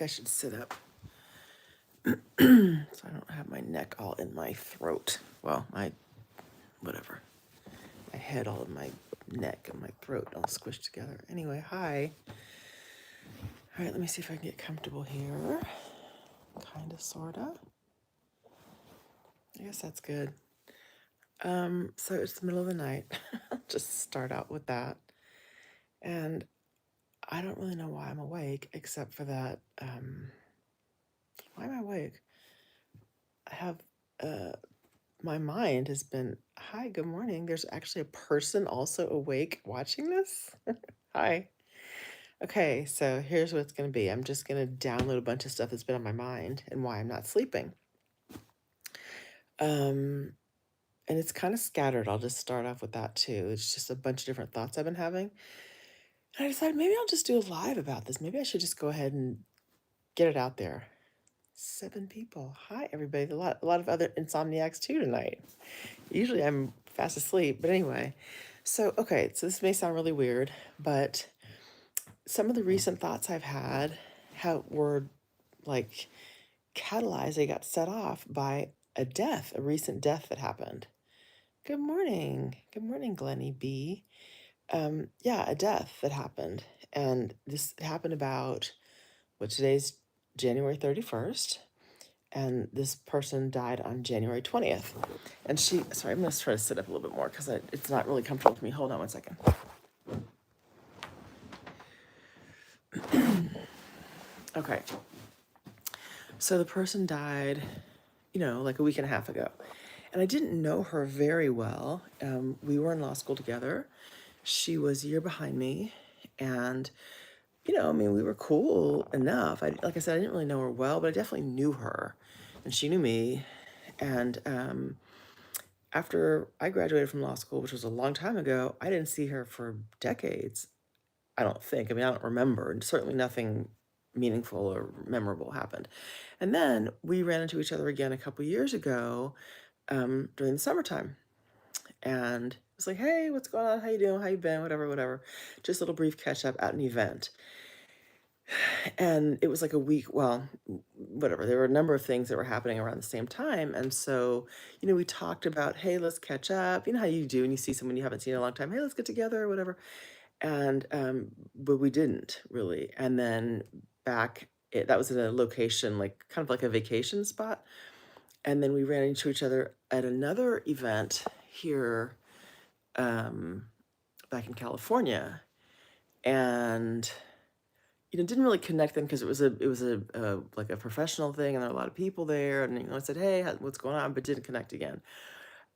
I should sit up so I don't have my neck all in my throat. Well, whatever. My head all in my neck and my throat all squished together. Anyway, hi. All right, let me see if I can get comfortable here. Kind of, sort of. I guess that's good. So it's the middle of the night. Just start out with that. And I don't really know why I'm awake, except for that. Why am I awake? I have my mind has been, hi, good morning. There's actually a person also awake watching this. Hi. Okay, so here's what it's going to be. I'm just going to download a bunch of stuff that's been on my mind and why I'm not sleeping. And it's kind of scattered. I'll just start off with that too. It's just a bunch of different thoughts I've been having. And I decided maybe I'll just do a live about this. Maybe I should just go ahead and get it out there. 7 people. Hi, everybody. A lot of other insomniacs too tonight. Usually I'm fast asleep, but anyway. So, okay, so this may sound really weird, but some of the recent thoughts I've had were like catalyzed, they got set off by a recent death that happened. Good morning. Good morning, Glennie B. Yeah, a death that happened. And this happened about, today's January 31st. And this person died on January 20th. And sorry, I'm going to try to sit up a little bit more because it's not really comfortable for me. Hold on one second. Okay. So the person died, like a week and a half ago. And I didn't know her very well. We were in law school together. She was a year behind me. And, we were cool enough. Like I said, I didn't really know her well, but I definitely knew her. And she knew me. And after I graduated from law school, which was a long time ago, I didn't see her for decades. I don't think. I mean, I don't remember. And certainly nothing meaningful or memorable happened. And then we ran into each other again a couple years ago during the summertime. And it was like, hey, what's going on? How you doing? How you been? Whatever, whatever. Just a little brief catch up at an event. And it was like a week, well, whatever. There were a number of things that were happening around the same time. And so, we talked about, hey, let's catch up. You know how you do when you see someone you haven't seen in a long time. Hey, let's get together or whatever. And, but we didn't really. And then that was in a location, like kind of like a vacation spot. And then we ran into each other at another event here back in California. And didn't really connect them because it was a like a professional thing, and there were a lot of people there. And I said, "Hey, what's going on?" But didn't connect again.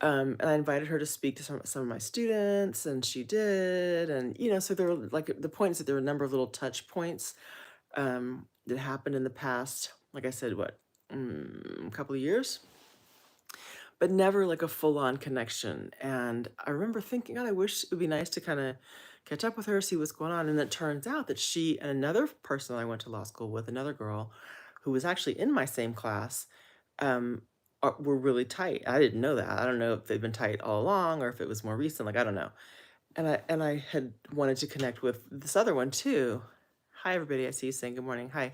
And I invited her to speak to some of my students, and she did. And so there were, like, the point is that there were a number of little touch points that happened in the past. Like I said, a couple of years, but never like a full on connection. And I remember thinking, God, I wish it would be nice to kind of catch up with her, see what's going on. And it turns out that she and another person I went to law school with, another girl who was actually in my same class, were really tight. I didn't know that. I don't know if they've been tight all along or if it was more recent. Like, I don't know. And I had wanted to connect with this other one too. Hi, everybody. I see you saying good morning. Hi.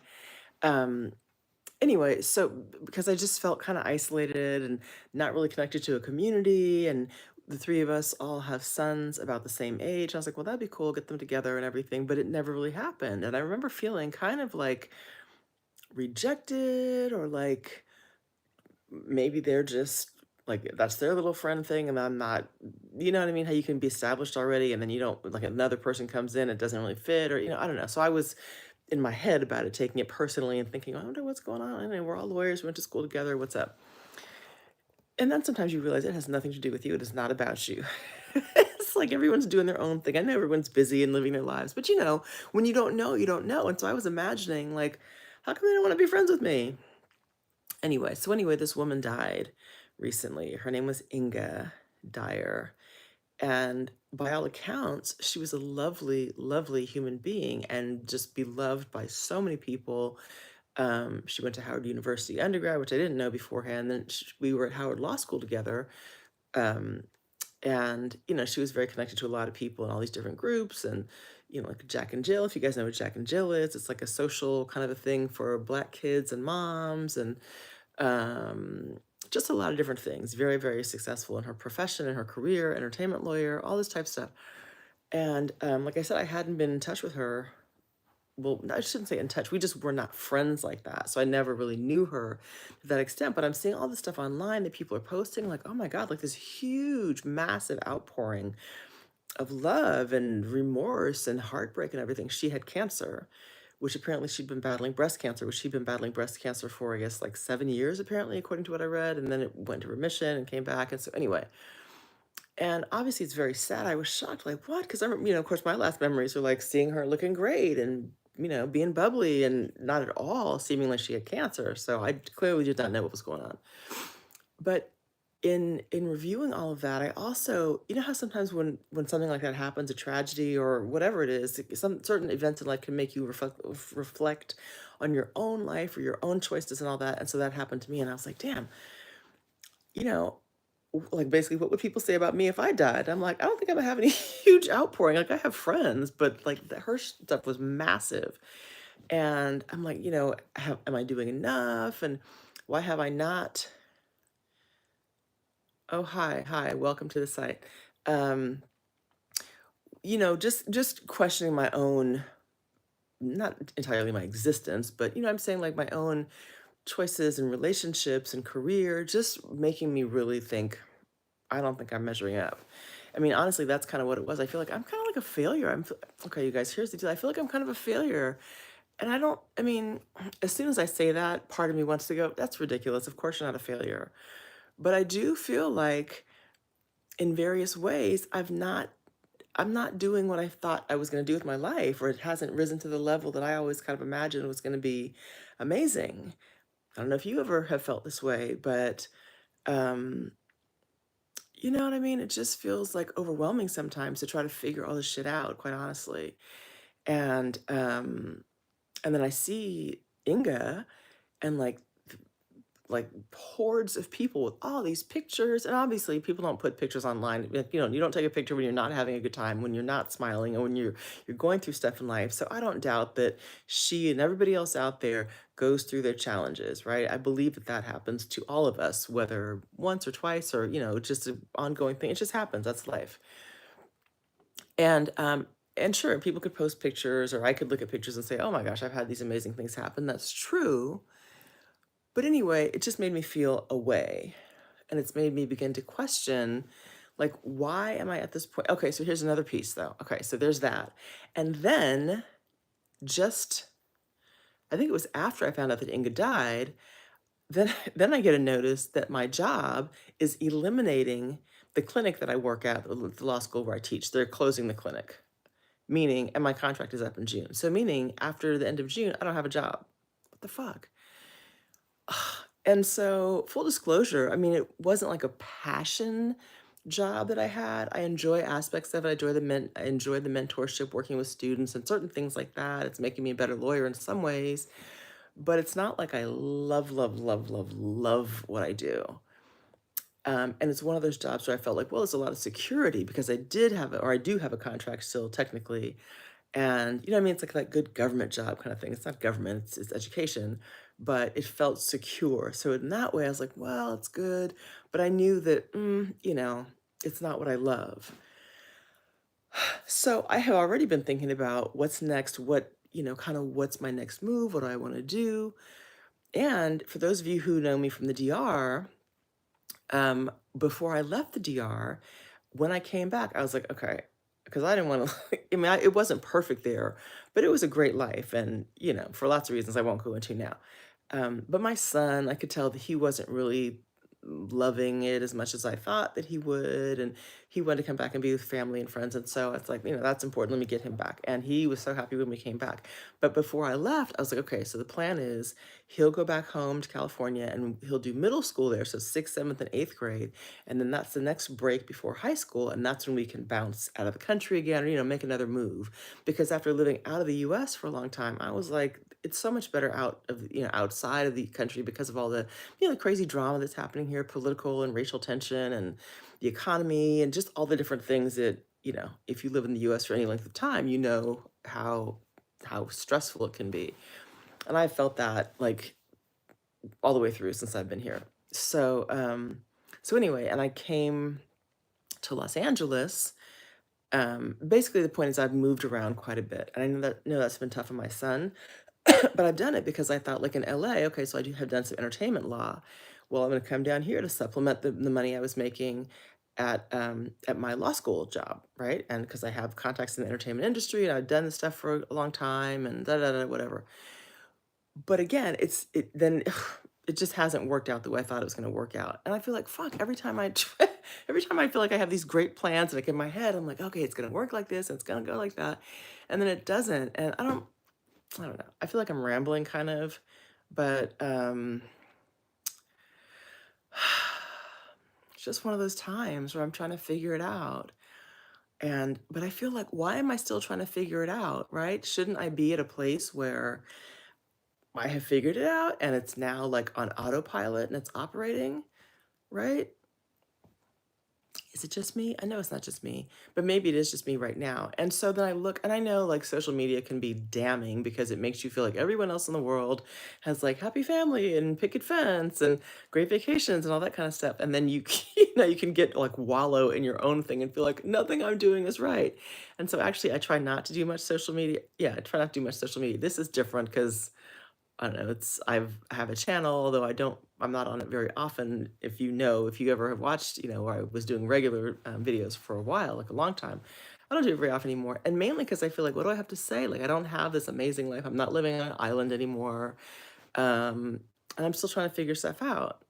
Anyway, so because I just felt kind of isolated and not really connected to a community, and the three of us all have sons about the same age. I was like, well, that'd be cool, get them together and everything, but it never really happened. And I remember feeling kind of like rejected, or like maybe they're just like, that's their little friend thing and I'm not, you know what I mean? How you can be established already and then you don't, like, another person comes in, it doesn't really fit, or I don't know. So I was in my head about it, taking it personally and thinking, I wonder what's going on. And we're all lawyers, we went to school together, what's up? And then sometimes you realize it has nothing to do with you. It is not about you. It's like everyone's doing their own thing. I know everyone's busy and living their lives, but when you don't know, you don't know. And so I was imagining, like, how come they don't want to be friends with me? Anyway, this woman died recently. Her name was Inga Dyer. And by all accounts, she was a lovely, lovely human being and just beloved by so many people. She went to Howard University undergrad, which I didn't know beforehand. Then we were at Howard Law School together. And, she was very connected to a lot of people in all these different groups. And, like Jack and Jill, if you guys know what Jack and Jill is, it's like a social kind of a thing for Black kids and moms, and um, just a lot of different things. Very, very successful in her profession, in her career, entertainment lawyer, all this type of stuff. And like I said, I hadn't been in touch with her. Well, I shouldn't say in touch. We just were not friends like that. So I never really knew her to that extent. But I'm seeing all this stuff online that people are posting, like, oh my God, like this huge, massive outpouring of love and remorse and heartbreak and everything. She had cancer, which apparently she'd been battling breast cancer, which she'd been battling breast cancer for, I guess, like 7 years, apparently, according to what I read. And then it went to remission and came back. And so, anyway, and obviously it's very sad. I was shocked, like, what? Because I remember, of course, my last memories are like seeing her looking great and, being bubbly and not at all seeming like she had cancer. So I clearly did not know what was going on. But in reviewing all of that, I also, how sometimes when something like that happens, a tragedy or whatever it is, some certain events in life can make you reflect on your own life or your own choices and all that. And so that happened to me, and I was like, damn, you know, like basically, what would people say about me if I died? I'm like, I don't think I'm gonna have any huge outpouring. Like I have friends, but like her stuff was massive, and I'm like, am I doing enough? And why have I not? Oh, hi, welcome to the site. Um, just questioning my own, not entirely my existence, but I'm saying like my own choices and relationships and career, just making me really think, I don't think I'm measuring up. I mean, honestly, that's kind of what it was. I feel like I'm kind of like a failure. Okay, you guys, here's the deal. I feel like I'm kind of a failure. And I mean, as soon as I say that, part of me wants to go, that's ridiculous. Of course you're not a failure. But I do feel like in various ways, I'm not doing what I thought I was going to do with my life, or it hasn't risen to the level that I always kind of imagined was going to be amazing. I don't know if you ever have felt this way, but um, you know what I mean? It just feels like overwhelming sometimes to try to figure all this shit out, quite honestly. And and then I see Inga and like hordes of people with all these pictures, and obviously people don't put pictures online. Like, you don't take a picture when you're not having a good time, when you're not smiling, or when you're going through stuff in life. So I don't doubt that she and everybody else out there goes through their challenges, right? I believe that that happens to all of us, whether once or twice, or just an ongoing thing. It just happens. That's life. And sure, people could post pictures, or I could look at pictures and say, oh my gosh, I've had these amazing things happen. That's true. But anyway, it just made me feel away. And it's made me begin to question, like, why am I at this point? Okay, so here's another piece, though. Okay, so there's that. And then just, I think it was after I found out that Inga died, then, then I get a notice that my job is eliminating the clinic that I work at, the law school where I teach. They're closing the clinic, meaning, and my contract is up in June. So, meaning after the end of June, I don't have a job. What the fuck? And so, full disclosure, I mean, it wasn't like a passion job that I had. I enjoy aspects of it. I enjoy the mentorship, working with students and certain things like that. It's making me a better lawyer in some ways, but it's not like I love, love, love, love, love what I do. And it's one of those jobs where I felt like, well, there's a lot of security because I do have a contract still technically. And you know what I mean? It's like that good government job kind of thing. It's not government, it's education, but it felt secure. So in that way, I was like, well, it's good. But I knew that, it's not what I love. So I have already been thinking about what's next, kind of what's my next move, what do I want to do. And for those of you who know me from the DR, before I left the DR, when I came back, I was like, okay, because I didn't want to, I mean, it wasn't perfect there, but it was a great life. And, for lots of reasons I won't go into now. But my son, I could tell that he wasn't really loving it as much as I thought that he would. And he wanted to come back and be with family and friends. And so it's like, that's important. Let me get him back. And he was so happy when we came back. But before I left, I was like, okay, so the plan is he'll go back home to California and he'll do middle school there. So sixth, seventh, and eighth grade. And then that's the next break before high school. And that's when we can bounce out of the country again, or, make another move. Because after living out of the US for a long time, I was like, it's so much better out of, outside of the country because of all the, the crazy drama that's happening here, political and racial tension and the economy and just all the different things that if you live in the US for any length of time, you know how stressful it can be. And I felt that like all the way through since I've been here. So anyway, and I came to Los Angeles. Basically the point is I've moved around quite a bit. And I know that's been tough on my son, but I've done it because I thought like in LA, okay, so I do have done some entertainment law. Well, I'm going to come down here to supplement the money I was making at my law school job, right? And because I have contacts in the entertainment industry and I've done this stuff for a long time and da da da whatever. But again, then it just hasn't worked out the way I thought it was going to work out. And I feel like fuck every time every time I feel like I have these great plans like in my head, I'm like, okay, it's going to work like this and it's going to go like that. And then it doesn't. And I don't know. I feel like I'm rambling kind of, but it's just one of those times where I'm trying to figure it out. But I feel like why am I still trying to figure it out, right? Shouldn't I be at a place where I have figured it out and it's now like on autopilot and it's operating, right? Is it just me? I know it's not just me, but maybe it is just me right now. And so then I look and I know like social media can be damning because it makes you feel like everyone else in the world has like happy family and picket fence and great vacations and all that kind of stuff. And then you can get like wallow in your own thing and feel like nothing I'm doing is right. And so actually I try not to do much social media. Yeah, I try not to do much social media. This is different because I don't know, I have a channel, although I'm not on it very often. If you ever have watched, where I was doing regular videos for a while, like a long time, I don't do it very often anymore. And mainly because I feel like, what do I have to say? Like, I don't have this amazing life. I'm not living on an island anymore. And I'm still trying to figure stuff out.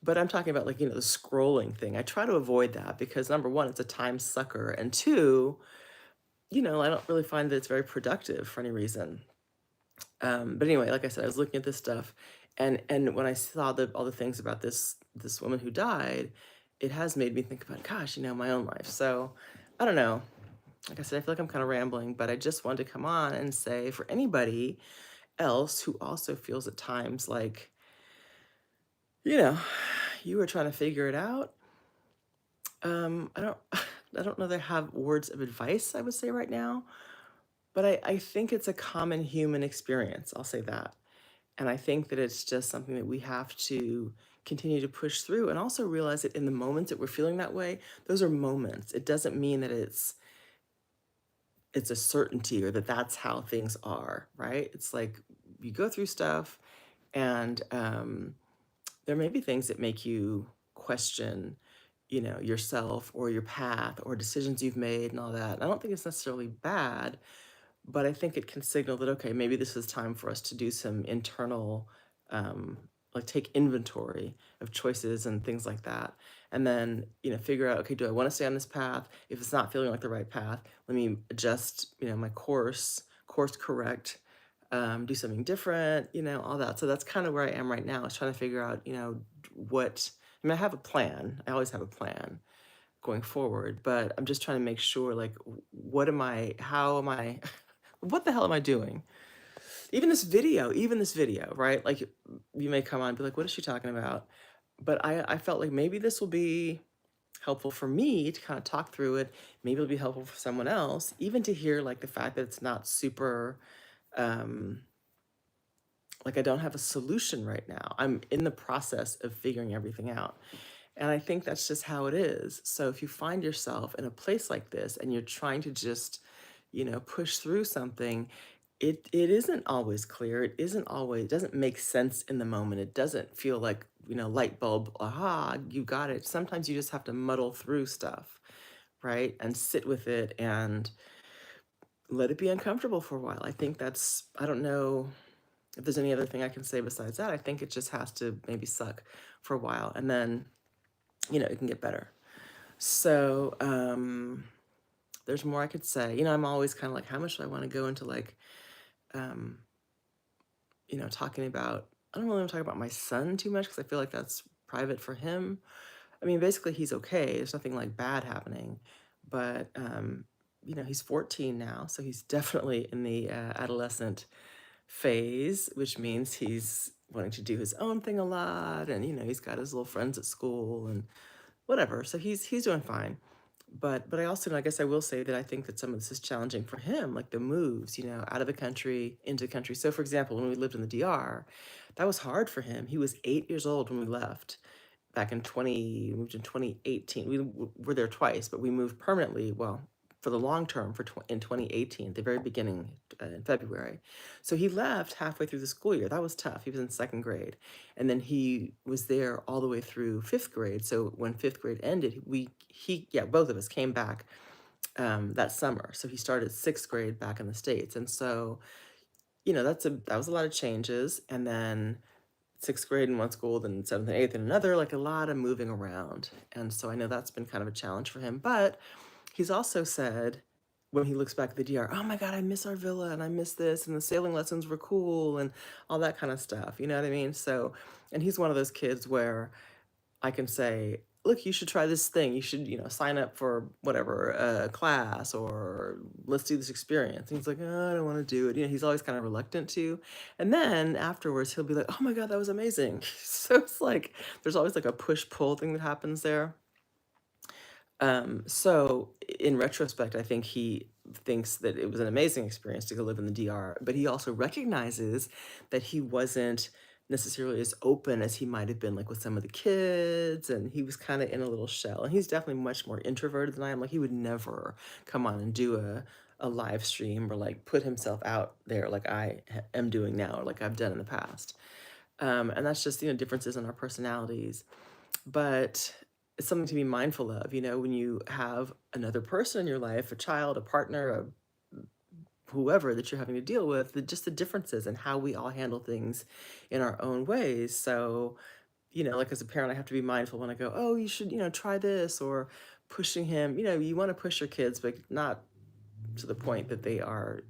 But I'm talking about like, the scrolling thing. I try to avoid that because number one, it's a time sucker. And two, I don't really find that it's very productive for any reason. But anyway, like I said, I was looking at this stuff, and when I saw all the things about this woman who died, it has made me think about, gosh, my own life. So I don't know. Like I said, I feel like I'm kind of rambling, but I just wanted to come on and say for anybody else who also feels at times like, you know, you are trying to figure it out. I don't I don't know that I have words of advice, I would say right now, but I think it's a common human experience. I'll say that. And I think that it's just something that we have to continue to push through and also realize that in the moments that we're feeling that way, those are moments. It doesn't mean that it's a certainty or that that's how things are, right? It's like you go through stuff and there may be things that make you question, yourself or your path or decisions you've made and all that. And I don't think it's necessarily bad, but I think it can signal that, okay, maybe this is time for us to do some internal, um, like take inventory of choices and things like that. And then, figure out, okay, do I want to stay on this path? If it's not feeling like the right path, let me adjust, my course correct, do something different, all that. So that's kind of where I am right now is trying to figure out, I have a plan. I always have a plan going forward, but I'm just trying to make sure, like, how am I, what the hell am I doing? Even this video, right? Like you may come on and be like, what is she talking about? But I felt like maybe this will be helpful for me to kind of talk through it. Maybe it'll be helpful for someone else, even to hear like the fact that it's not super, um, like I don't have a solution right now. I'm in the process of figuring everything out. And I think that's just how it is. So if you find yourself in a place like this and you're trying to just, push through something, it isn't always clear. It doesn't make sense in the moment. It doesn't feel like, light bulb, aha, you got it. Sometimes you just have to muddle through stuff, right? And sit with it and let it be uncomfortable for a while. I don't know if there's any other thing I can say besides that. I think it just has to maybe suck for a while and then, it can get better. So, there's more I could say. I'm always kind of like, how much do I want to go into like, um, talking about, I don't really want to talk about my son too much because I feel like that's private for him. I mean, basically he's okay. There's nothing like bad happening, but, he's 14 now. So he's definitely in the adolescent phase, which means he's wanting to do his own thing a lot. And, he's got his little friends at school and whatever. So he's doing fine. But I also, I guess I will say that I think that some of this is challenging for him, like the moves, out of the country into the country. So, for example, when we lived in the DR, that was hard for him. He was 8 years old when we left back in 20, we moved in 2018. Were there twice, but we moved permanently, well, for the long term in 2018, the very beginning in February. So he left halfway through the school year. That was tough. He was in second grade. And then he was there all the way through fifth grade. So when fifth grade ended, both of us came back that summer. So he started sixth grade back in the States. And so, that was a lot of changes. And then sixth grade in one school, then seventh and eighth in another, like a lot of moving around. And so I know that's been kind of a challenge for him. But he's also said when he looks back at the DR, oh my God, I miss our villa and I miss this and the sailing lessons were cool and all that kind of stuff. You know what I mean? So, and he's one of those kids where I can say, look, you should try this thing. You should, sign up for whatever class or let's do this experience. And he's like, oh, I don't want to do it. He's always kind of reluctant to. And then afterwards, he'll be like, oh my God, that was amazing. So it's like there's always like a push pull thing that happens there. So in retrospect, I think he thinks that it was an amazing experience to go live in the DR, but he also recognizes that he wasn't necessarily as open as he might have been like with some of the kids, and he was kind of in a little shell. And he's definitely much more introverted than I am. Like he would never come on and do a live stream or like put himself out there like am doing now or like I've done in the past. And that's just, differences in our personalities. But it's something to be mindful of, when you have another person in your life, a child, a partner, whoever that you're having to deal with, just the differences and how we all handle things in our own ways. So, like as a parent, I have to be mindful when I go, oh, you should, try this, or pushing him, you want to push your kids, but not to the point that they are,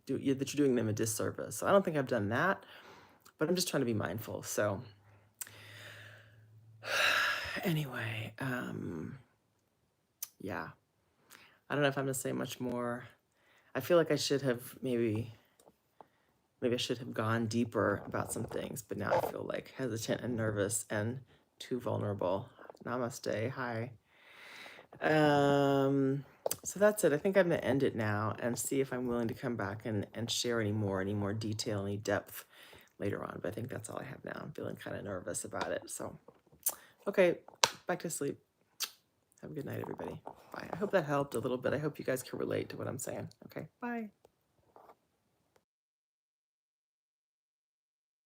that you're doing them a disservice. So I don't think I've done that, but I'm just trying to be mindful. So anyway, yeah, I don't know if I'm gonna say much more. I feel like I should have maybe I should have gone deeper about some things, but now I feel like hesitant and nervous and too vulnerable. Namaste. Hi. So that's it. I think I'm gonna end it now and see if I'm willing to come back and share any more detail, any depth later on. But I think that's all I have now. I'm feeling kind of nervous about it. So, okay, back to sleep. Have a good night, everybody. Bye. I hope that helped a little bit. I hope you guys can relate to what I'm saying. Okay, bye.